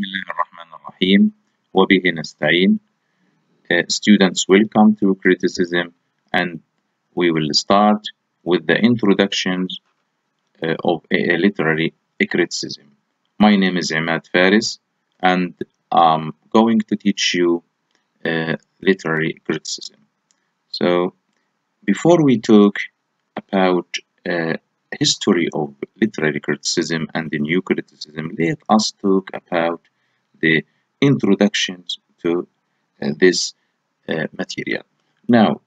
بسم الله الرحمن الرحيم وبه نستعين. Students, welcome to criticism, and we will start with the introductions of literary criticism. My name is Ahmad Faris, and I'm going to teach you literary criticism. So, before we talk about history of literary criticism and the new criticism, let us talk about the introductions to this material. Now,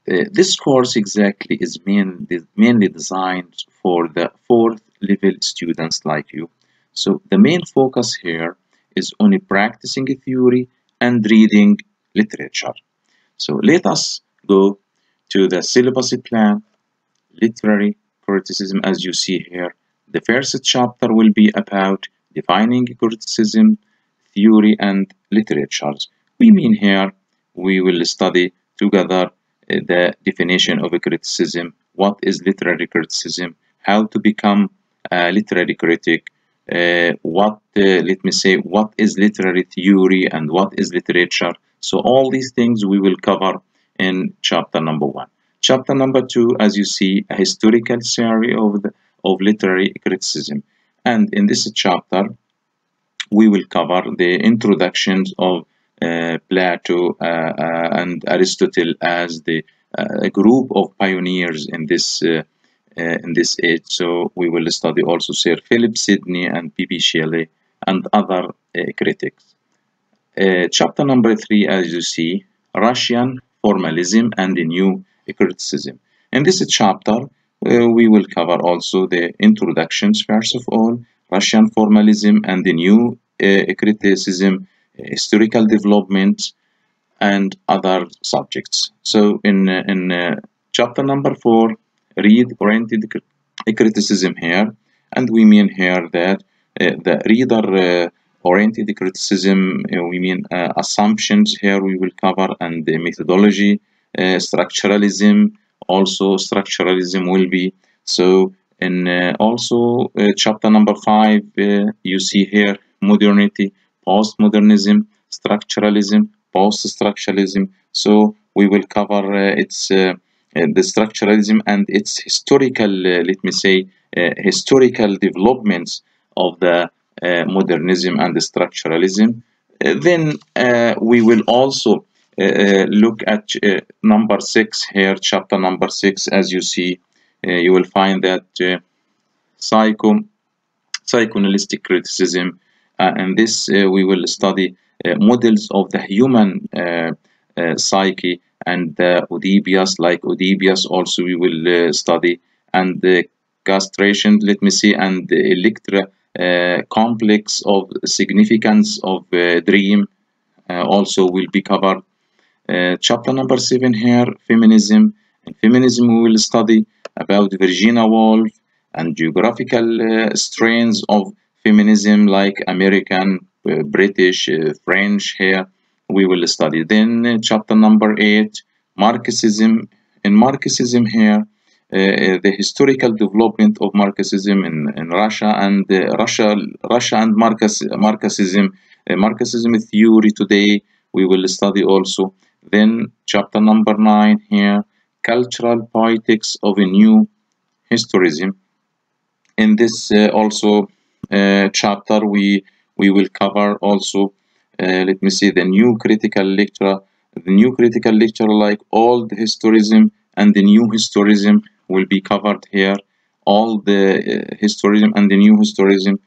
this course exactly is mainly designed for the fourth level students like you. So the main focus here is on practicing theory and reading literature. So let us go to the syllabus plan, literary criticism. As you see here, the first chapter will be about defining criticism, theory, and literatures. We mean here we will study together the definition of a criticism, what is literary criticism, how to become a literary critic, what is literary theory and what is literature. So all these things we will cover in chapter number 1. Chapter number 2, as you see, a historical theory of literary criticism. And in this chapter, we will cover the introductions of Plato and Aristotle as a group of pioneers in this age. So we will study also Sir Philip Sidney and P.B. Shelley and other critics. Chapter number 3, as you see, Russian formalism and the new criticism. In this chapter, we will cover also the introductions, first of all, Russian formalism and the new criticism, historical development, and other subjects. So in chapter number 4, read-oriented criticism here, and we mean here that the reader-oriented criticism, we mean assumptions here we will cover, and the methodology, structuralism, also structuralism will be. So in also chapter number 5, you see here modernity, postmodernism, structuralism, post-structuralism. So we will cover the structuralism and its historical, historical developments of the modernism and the structuralism. Then we will also look at number 6 here, chapter number 6. As you see, you will find that psychoanalytic criticism, and this we will study models of the human psyche, and Oedipus, like Oedipus also we will study, and the castration, and the Electra complex of significance of dream also will be covered. Chapter number 7 here, feminism. In feminism we will study about Virginia Woolf and geographical strains of feminism like American, British, French here we will study. Then chapter number 8, Marxism. In Marxism here, the historical development of Marxism in Russia, and Russia and Marxism, Marxism theory today we will study also. Then chapter number 9 here, cultural poetics of a new historism. In this also chapter we will cover also the new critical lecture. The new critical lecture, like old historism and the new historism, will be covered here. All the historism and the new historism.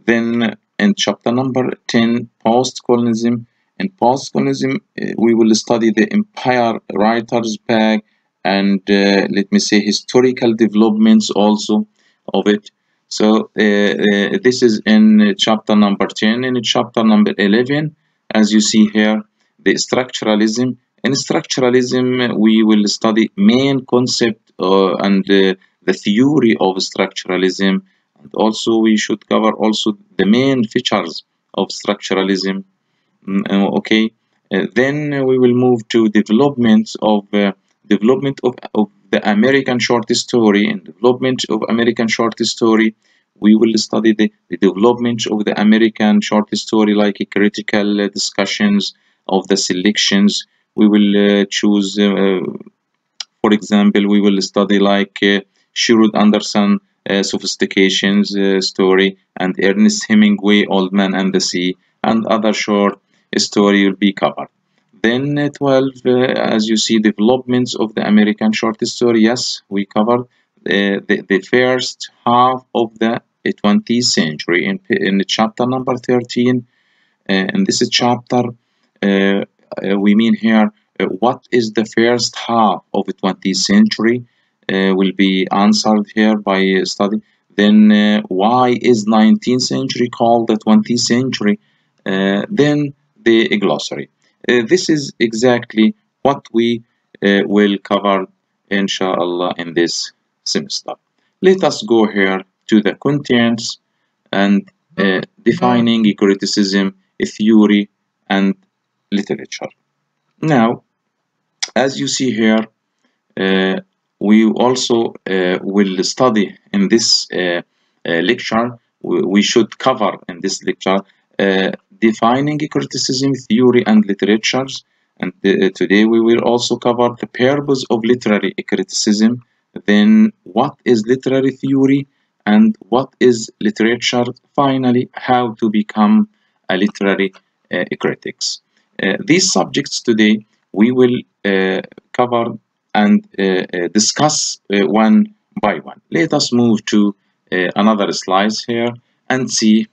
Then in chapter number 10, post-colonialism. In post-colonialism, we will study the empire writers back and historical developments also of it. So this is in chapter number 10. In chapter number 11, as you see here, the structuralism. In structuralism, we will study main concept and the theory of structuralism, and also we should cover also the main features of structuralism. Okay. Then we will move to development of the American short story. In development of American short story, we will study the development of the American short story, like critical discussions of the selections. We will choose, for example, we will study like Sherwood Anderson Sophistications story, and Ernest Hemingway Old Man and the Sea, and other short story will be covered. Then 12, as you see, developments of the American short story. Yes, we covered the first half of the 20th century in chapter number 13. In this chapter, we mean here what is the first half of the 20th century will be answered here by study. Then why is 19th century called the 20th century? Then the glossary. This is exactly what we will cover, inshallah, in this semester. Let us go here to the contents and defining criticism, theory, and literature. Now, as you see here, we also will study in this lecture, we should cover in this lecture defining criticism, theory, and literatures. And today we will also cover the purpose of literary criticism, then what is literary theory, and what is literature, finally how to become a literary critics. These subjects today we will cover and discuss one by one. Let us move to another slide here and see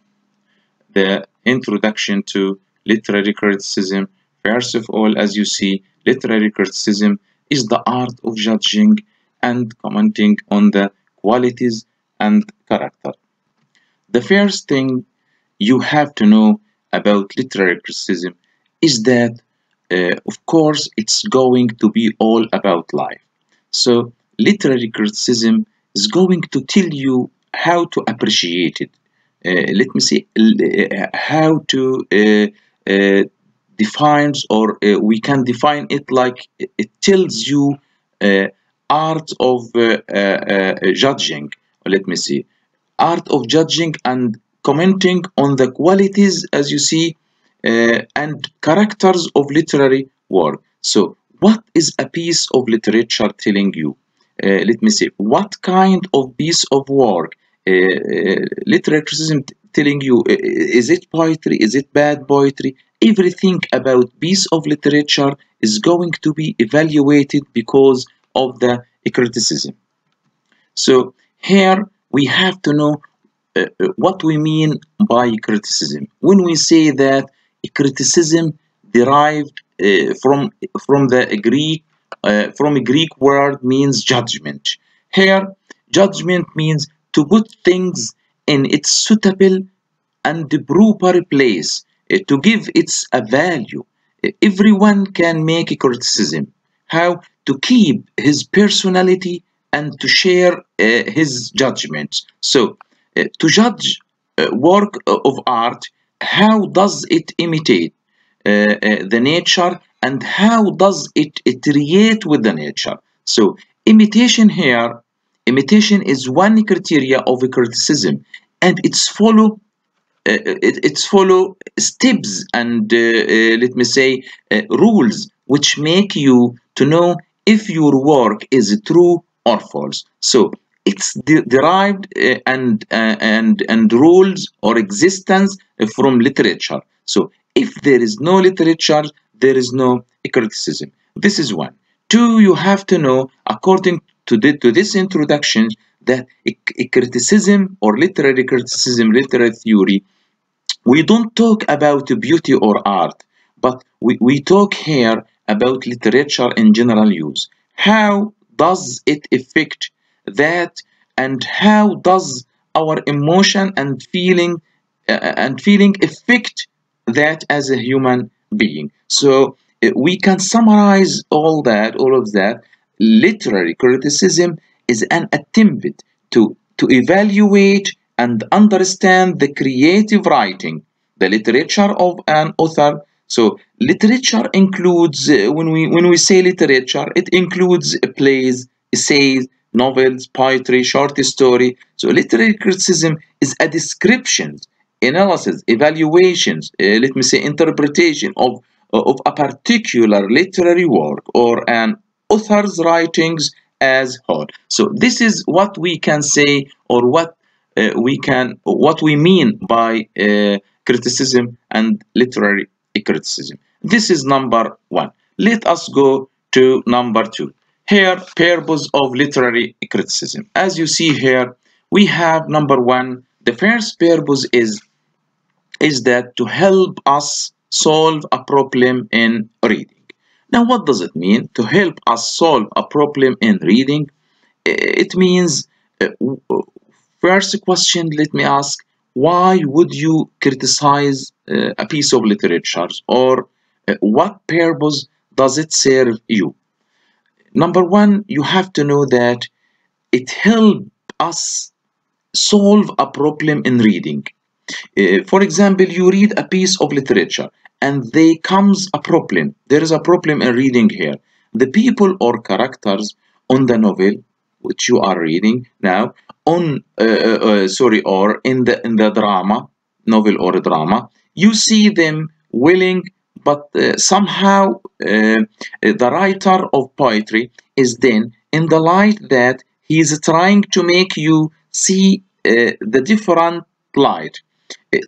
the introduction to literary criticism. First of all, as you see, literary criticism is the art of judging and commenting on the qualities and character. The first thing you have to know about literary criticism is that, of course, it's going to be all about life. So, literary criticism is going to tell you how to appreciate it. Let me see how to defines, or we can define it like it tells you art of judging. Let me see, art of judging and commenting on the qualities, as you see, and characters of literary work. So what is a piece of literature telling you? Let me see, what kind of piece of work literary criticism telling you? Is it poetry? Is it bad poetry? Everything about piece of literature is going to be evaluated because of the criticism. So here we have to know what we mean by criticism. When we say that criticism derived from the Greek from a Greek word means judgment. Here, judgment means to put things in its suitable and the proper place, to give its a value. Everyone can make a criticism. How to keep his personality and to share his judgments. So, to judge work of art, how does it imitate the nature, and how does it relate with the nature? So, imitation here, imitation is one criteria of a criticism, and it's follow steps and let me say rules which make you to know if your work is true or false. So it's derived and rules or existence from literature. So if there is no literature, there is no criticism. This is one. Two, you have to know, according to this introduction, that a criticism or literary criticism, literary theory, we don't talk about beauty or art, but we talk here about literature in general use. How does it affect that, and how does our emotion and feeling affect that as a human being? So we can summarize all of that. Literary criticism is an attempt to evaluate and understand the creative writing, the literature of an author. So literature includes, when we say literature, it includes plays, essays, novels, poetry, short story. So literary criticism is a description, analysis, evaluations, let me say interpretation of a particular literary work or an author's writings as whole. So this is what we can say, or what we mean by criticism and literary criticism. This is number one. Let us go to number two. Here, purpose of literary criticism. As you see here, we have number one. The first purpose is that to help us solve a problem in reading. Now, what does it mean to help us solve a problem in reading? It means, first question, let me ask, why would you criticize a piece of literature, or what purpose does it serve you? Number one, you have to know that it helps us solve a problem in reading. For example, you read a piece of literature and there comes a problem. There is a problem in reading here. The people or characters on the novel which you are reading now, or in the drama, novel or drama, you see them willing, but somehow the writer of poetry is then in the light that he is trying to make you see the different light,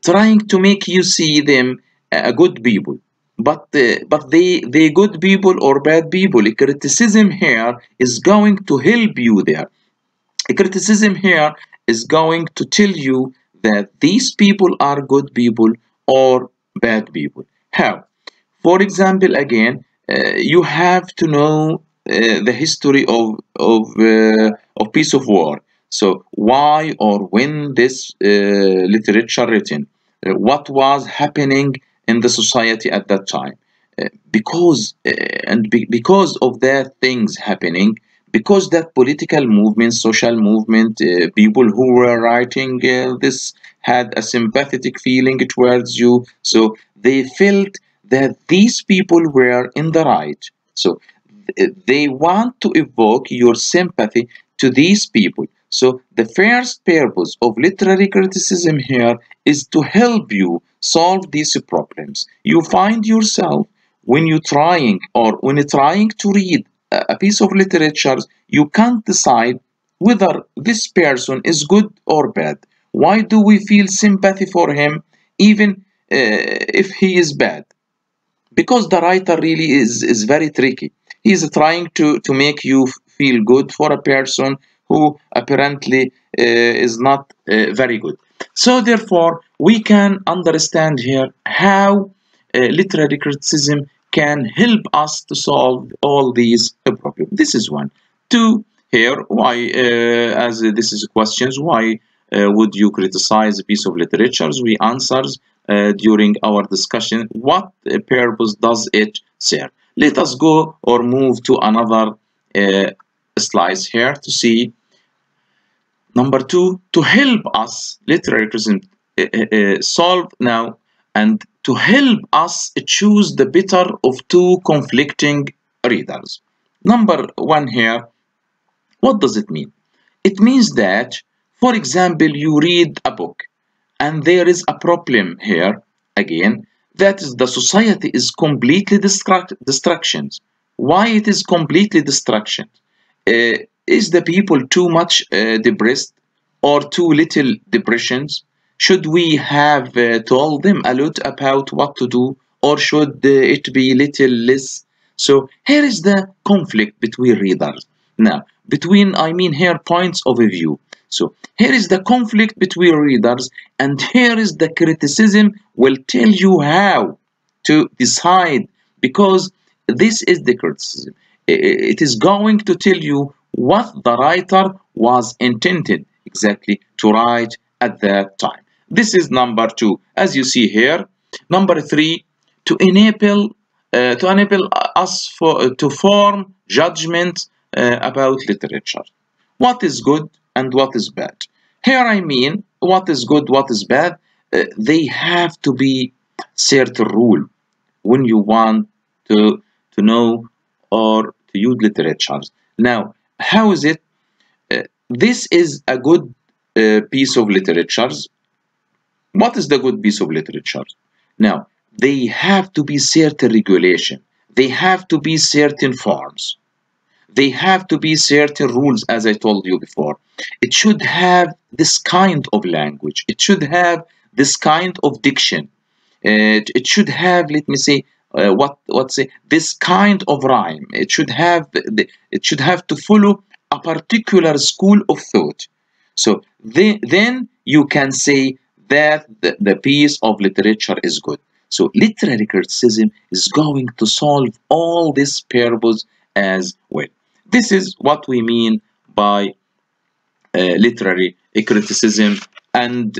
trying to make you see them a good people, but they good people or bad people. Criticism here is going to help you there. Criticism here is going to tell you that these people are good people or bad people. How? For example, again, you have to know the history of piece of work. So why or when this literature written, what was happening in the society at that time? Because of that things happening, because that political movement, social movement, people who were writing this had a sympathetic feeling towards you, so they felt that these people were in the right. So they want to evoke your sympathy to these people. So the first purpose of literary criticism here is to help you solve these problems. You find yourself when you're trying to read a piece of literature, you can't decide whether this person is good or bad. Why do we feel sympathy for him even if he is bad? Because the writer really is very tricky. He's trying to make you feel good for a person who apparently is not very good. So therefore, we can understand here how literary criticism can help us to solve all these problems. This is one. Two, here, why, as this is questions, why would you criticize a piece of literature? We answers during our discussion. What purpose does it serve? Let us go or move to another slides here to see. Number two, to help us literary criticism solve now, and to help us choose the better of two conflicting readers. Number one here, what does it mean? It means that, for example, you read a book and there is a problem here again, that is the society is completely distractions. Why it is completely distraction? Is the people too much depressed or too little depressions? Should we have told them a lot about what to do, or should it be little less? So here is the conflict between readers. Now, I mean here points of view. So here is the conflict between readers, and here is the criticism will tell you how to decide, because this is the criticism. It is going to tell you what the writer was intended exactly to write at that time. This is number two, as you see here. Number three, to enable us to form judgment about literature. What is good and what is bad? Here I mean, what is good, what is bad? They have to be certain rule when you want to know or to use literature. Now, how is it? this is a good piece of literature. What is the good piece of literature? Now, they have to be certain regulation. They have to be certain forms. They have to be certain rules, as I told you before. It should have this kind of language. It should have this kind of diction. It should have, let me say, this kind of rhyme. It should have to follow a particular school of thought. So then you can say that the piece of literature is good. So literary criticism is going to solve all this purpose as well. This is what we mean by literary criticism, and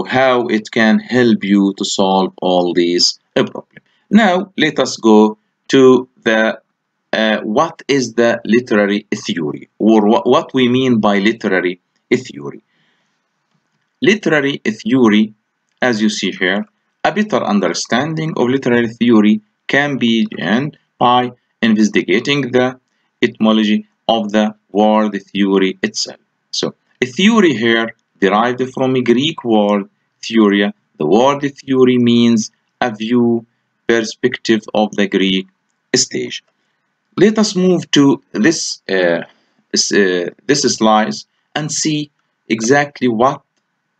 how it can help you to solve all these problems. Now let us go to the what is the literary theory, or what we mean by literary theory. Literary theory, as you see here, a better understanding of literary theory can be gained by investigating the etymology of the word theory itself. So, a theory here derived from a Greek word theoria. The word theory means a view, perspective of the Greek stage. Let us move to this slide and see exactly what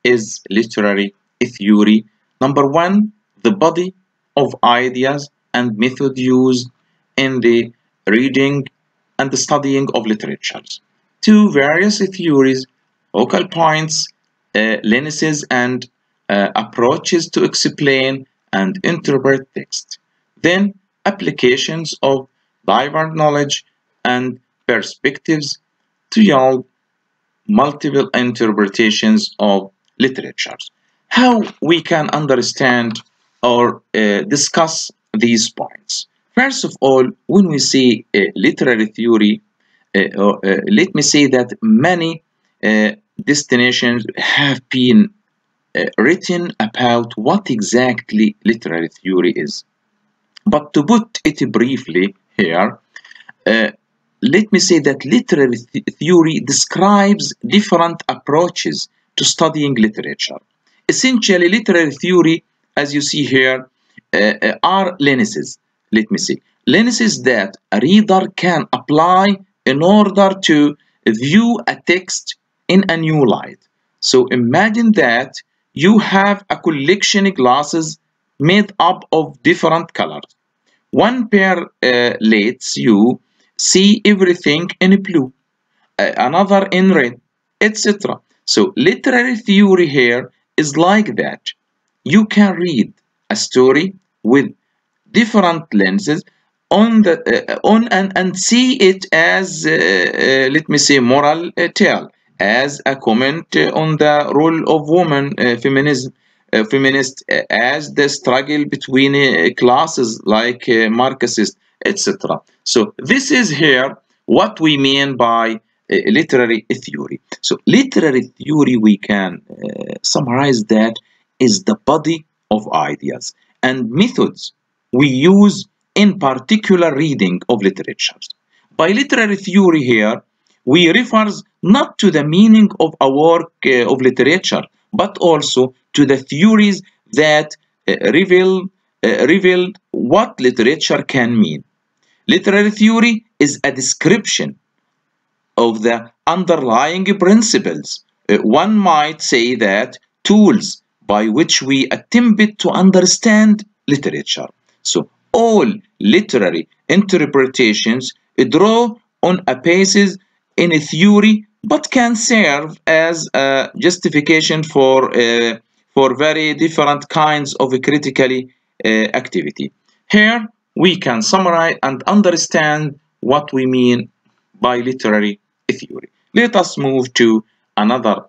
is literary theory. Number one, the body of ideas and method used in the reading and the studying of literatures. Two, various theories, focal points, lenses, and approaches to explain and interpret text. Then, applications of diverse knowledge and perspectives to yield multiple interpretations of literatures. How we can understand or discuss these points? First of all, when we say literary theory, let me say that many destinations have been written about what exactly literary theory is. But to put it briefly here, let me say that literary theory describes different approaches to studying literature. Essentially, literary theory, as you see here, are lenses. Let me see. Lenses that a reader can apply in order to view a text in a new light. So imagine that you have a collection of glasses made up of different colors. One pair lets you see everything in blue, another in red, etc. So literary theory here is like that. You can read a story with different lenses on and see it as let me say moral tale, as a comment on the role of woman, feminist, as the struggle between classes like Marxist, etc. So this is here what we mean by literary theory. So literary theory, we can summarize that, is the body of ideas and methods we use in particular reading of literatures. By literary theory here, we refers not to the meaning of a work of literature, but also to the theories that reveal what literature can mean. Literary theory is a description of the underlying principles. One might say that tools by which we attempt to understand literature. So all literary interpretations draw on a basis in a theory, but can serve as a justification for very different kinds of critical activity. Here we can summarize and understand what we mean by literary theory. Let us move to another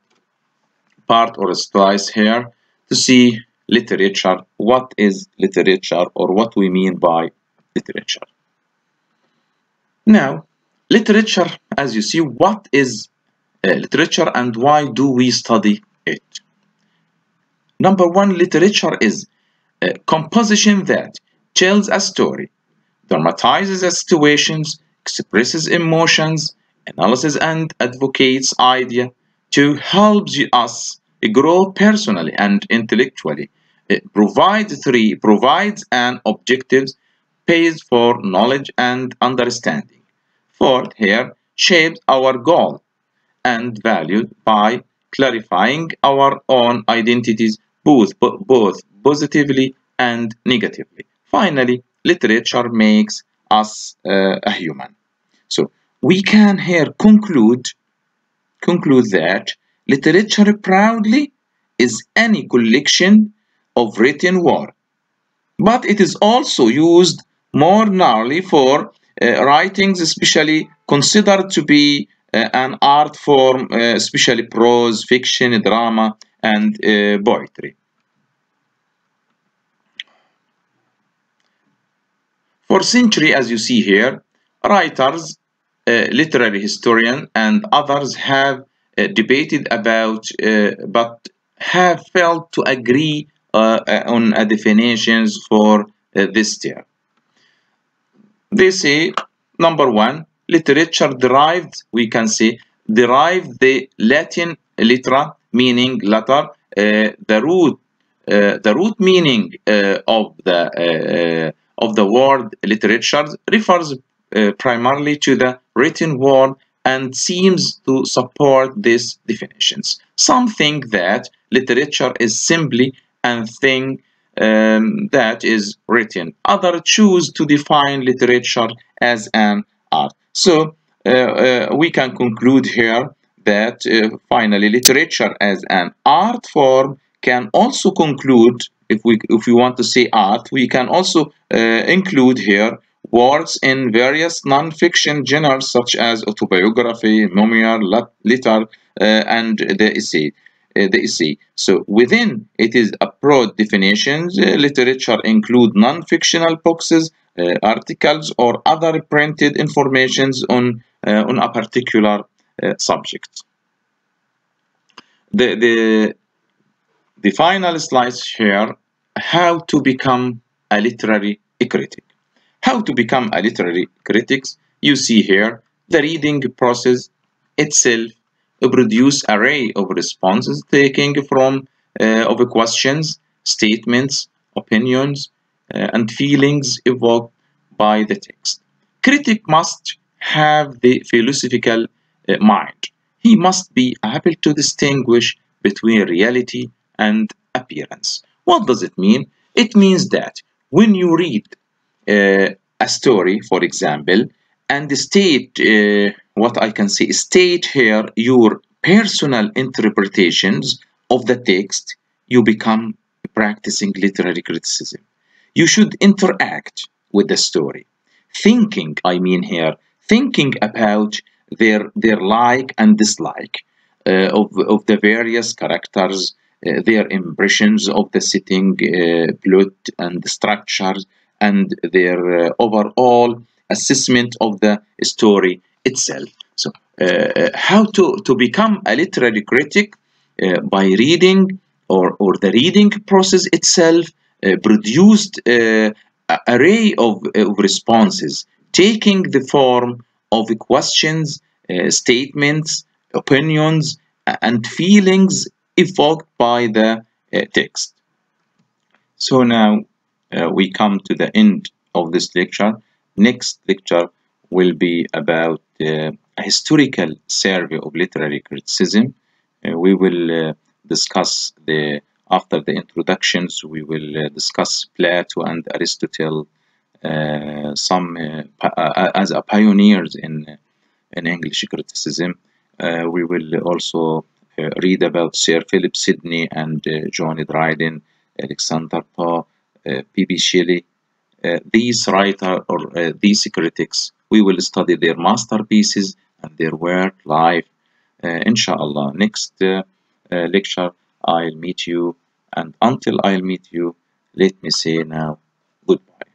part or slice here to see literature. What is literature, or what we mean by literature? Now, literature, as you see, what is literature and why do we study it? Number one, literature is a composition that tells a story, dramatizes situations, expresses emotions, analysis and advocates idea to help us grow personally and intellectually. It provides an objective base for knowledge and understanding. Fourth, here, shapes our goal and values by clarifying our own identities both positively and negatively. Finally, literature makes us a human. So we can here conclude that literature proudly is any collection of written word, but it is also used more narrowly for writings especially considered to be an art form, especially prose, fiction, drama, and poetry. For centuries, as you see here, writers, literary historians, and others have debated about, but have failed to agree on definitions for this term. They say, number one, literature derived, we can say, derived the Latin litera, meaning letter, the root meaning of the word literature refers primarily to the written word and seems to support these definitions. Some think that literature is simply a thing that is written. Others choose to define literature as an art. So we can conclude here that finally literature as an art form can also conclude, if we want to say art, we can also include here works in various non-fiction genres such as autobiography, memoir, letter, and the essay. So within it is a broad definitions. Literature include non-fictional books, articles, or other printed informations on a particular subject. The final slides here, how to become a literary critic. How to become a literary critic, you see here the reading process itself produce array of responses taking from of questions, statements, opinions, and feelings evoked by the text. Critic must have the philosophical mind. He must be able to distinguish between reality and appearance. What does it mean? It means that when you read a story, for example, and state what I can say, state here your personal interpretations of the text, you become practicing literary criticism. You should interact with the story, thinking, I mean here, thinking about their like and dislike of the various characters, their impressions of the setting, plot and structures, and their overall assessment of the story itself. So how to become a literary critic? By reading, or the reading process itself produced an array of responses taking the form of questions, statements, opinions, and feelings evoked by the text. So now we come to the end of this lecture. Next lecture will be about a historical survey of literary criticism. We will discuss after the introductions, we will discuss Plato and Aristotle, some as a pioneers in English criticism. We will also read about Sir Philip Sidney and John Dryden, Alexander Poe, P.B. Shelley. These writers or these critics, we will study their masterpieces and their work life. Inshallah, next lecture I'll meet you, and until I'll meet you, let me say now goodbye.